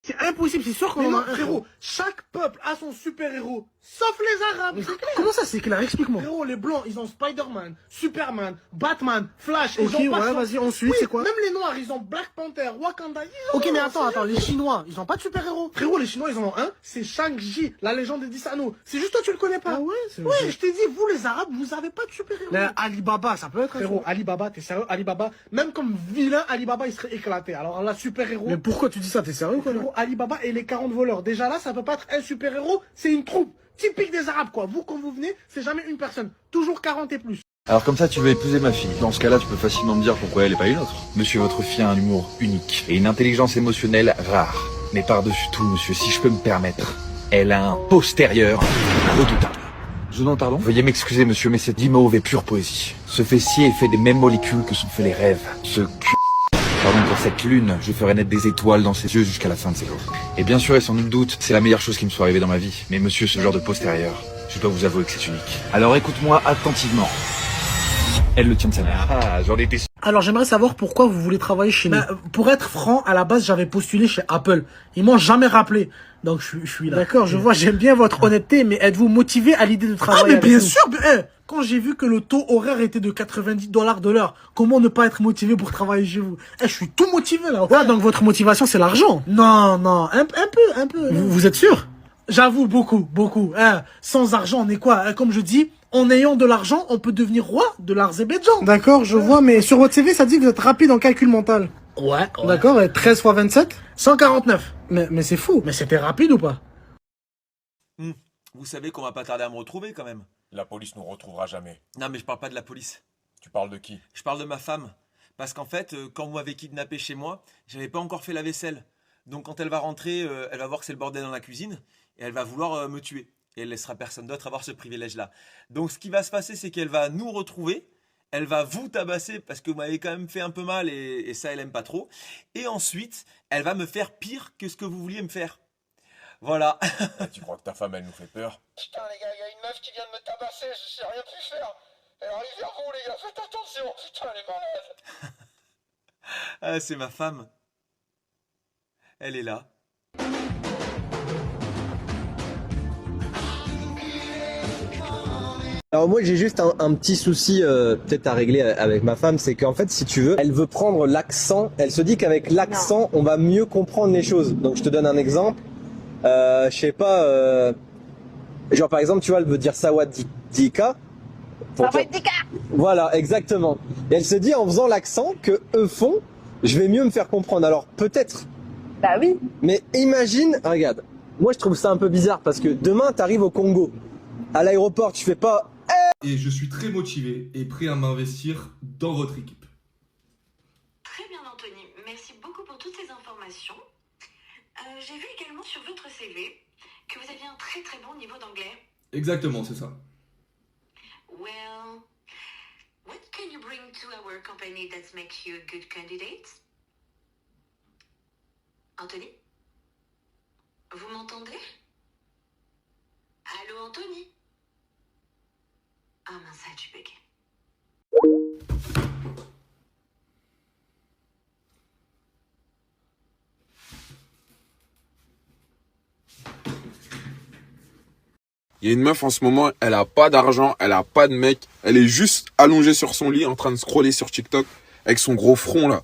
C'est impossible, c'est sûr qu'on Mais en non, a un. frérot, chaque peuple a son super-héros, sauf les Arabes, Mais c'est clair. comment ça, c'est clair? Explique-moi. Frérot, les Blancs, ils ont Spider-Man, Superman, Batman, Flash, Ok, ils ont ouais, vas-y, ensuite, Oui, c'est quoi? même les Noirs, ils ont Black Panther, Wakanda, ils ont Ok, mais un, attends, c'est les Chinois, ils ont pas de super-héros. Frérot, les Chinois, ils en ont un, c'est Shang-Chi, la légende des 10 anneaux. C'est juste toi, tu le connais pas. Ah ouais, Ouais, je t'ai dit, vous les Arabes, vous avez pas de super-héros. Mais Alibaba, ça peut être un Frérot, Alibaba, t'es sérieux? Alibaba, même comme vilain, Alibaba, il serait éclaté. Alors là, super-héros. Mais pourquoi tu dis ça? T'es sérieux, quoi, là? Frérot, Alibaba et les 40 voleurs. Déjà là, ça peut pas être un super-héros, c'est une troupe. Typique des Arabes, quoi. Vous, quand vous venez, c'est jamais une personne. Toujours 40 et plus. Alors comme ça, tu veux épouser ma fille. Dans ce cas-là, tu peux facilement me dire pourquoi elle est pas une autre. Monsieur, votre fille a un humour unique et une intelligence émotionnelle rare. Mais par-dessus tout, monsieur, si je peux me permettre, elle a un postérieur redoutable. Je demande pardon? Veuillez m'excuser, monsieur, mais c'est d'imauve et pure poésie. Ce fessier est fait des mêmes molécules que sont faits les rêves. Ce cul... Pardon pour cette lune, je ferai naître des étoiles dans ses yeux jusqu'à la fin de ses jours. Et bien sûr, et sans nul doute, c'est la meilleure chose qui me soit arrivée dans ma vie. Mais monsieur, ce genre de postérieur, je dois vous avouer que c'est unique. Alors écoute-moi attentivement. Elle le tient de sa mère. Ah, j'en étais sûr. Alors, j'aimerais savoir pourquoi vous voulez travailler chez nous. Pour être franc, à la base, j'avais postulé chez Apple. Ils m'ont jamais rappelé. Donc, je suis là. D'accord, je vois, j'aime bien votre honnêteté, mais êtes-vous motivé à l'idée de travailler Ah, mais avec bien nous? sûr, Quand j'ai vu que le taux horaire était de $90 de l'heure, comment ne pas être motivé pour travailler chez vous? Je suis tout motivé, là. Ouais, donc votre motivation, c'est l'argent. Non, non, un peu. Vous êtes sûr? J'avoue, beaucoup. Sans argent, on est quoi? Comme je dis, en ayant de l'argent, on peut devenir roi de l'Azerbaïdjan. D'accord, je vois, mais sur votre CV, ça dit que vous êtes rapide en calcul mental. Ouais. D'accord, et 13 fois 27? 149. Mais c'est fou. Mais c'était rapide ou pas? Vous savez qu'on va pas tarder à me retrouver quand même. La police nous retrouvera jamais. Non mais je parle pas de la police. Tu parles de qui? Je parle de ma femme. Parce qu'en fait, quand vous m'avez kidnappé chez moi, j'avais pas encore fait la vaisselle. Donc quand elle va rentrer, elle va voir que c'est le bordel dans la cuisine et elle va vouloir me tuer. Et elle laissera personne d'autre avoir ce privilège-là. Donc ce qui va se passer, c'est qu'elle va nous retrouver. Elle va vous tabasser parce que vous m'avez quand même fait un peu mal et ça, elle aime pas trop. Et ensuite, elle va me faire pire que ce que vous vouliez me faire. Voilà. Tu crois que ta femme, elle nous fait peur? Putain les gars, il y a une meuf qui vient de me tabasser, je sais rien pu faire. Elle arrive vers vous les gars, faites attention, putain elle est malade. Ah, c'est ma femme. Elle est là. Alors moi j'ai juste un petit souci peut-être à régler avec ma femme, c'est qu'en fait si tu veux, elle veut prendre l'accent, elle se dit qu'avec l'accent on va mieux comprendre les choses. Donc je te donne un exemple, je sais pas, genre par exemple tu vois elle veut dire Sawadika. Sawadika. Voilà exactement. Et elle se dit en faisant l'accent que eux font, je vais mieux me faire comprendre. Alors peut-être. Bah oui. Mais imagine, regarde, moi je trouve ça un peu bizarre parce que demain t'arrives au Congo, à l'aéroport tu fais pas. Et je suis très motivé et prêt à m'investir dans votre équipe. Très bien Anthony, merci beaucoup pour toutes ces informations. J'ai vu également sur votre CV que vous aviez un très très bon niveau d'anglais. Exactement, c'est ça. Well, what can you bring to our company that makes you a good candidate? Anthony? Vous m'entendez? Allô Anthony? Ah mince, ça a dû bugger. Il y a une meuf en ce moment, elle a pas d'argent, elle a pas de mec, elle est juste allongée sur son lit en train de scroller sur TikTok avec son gros front là.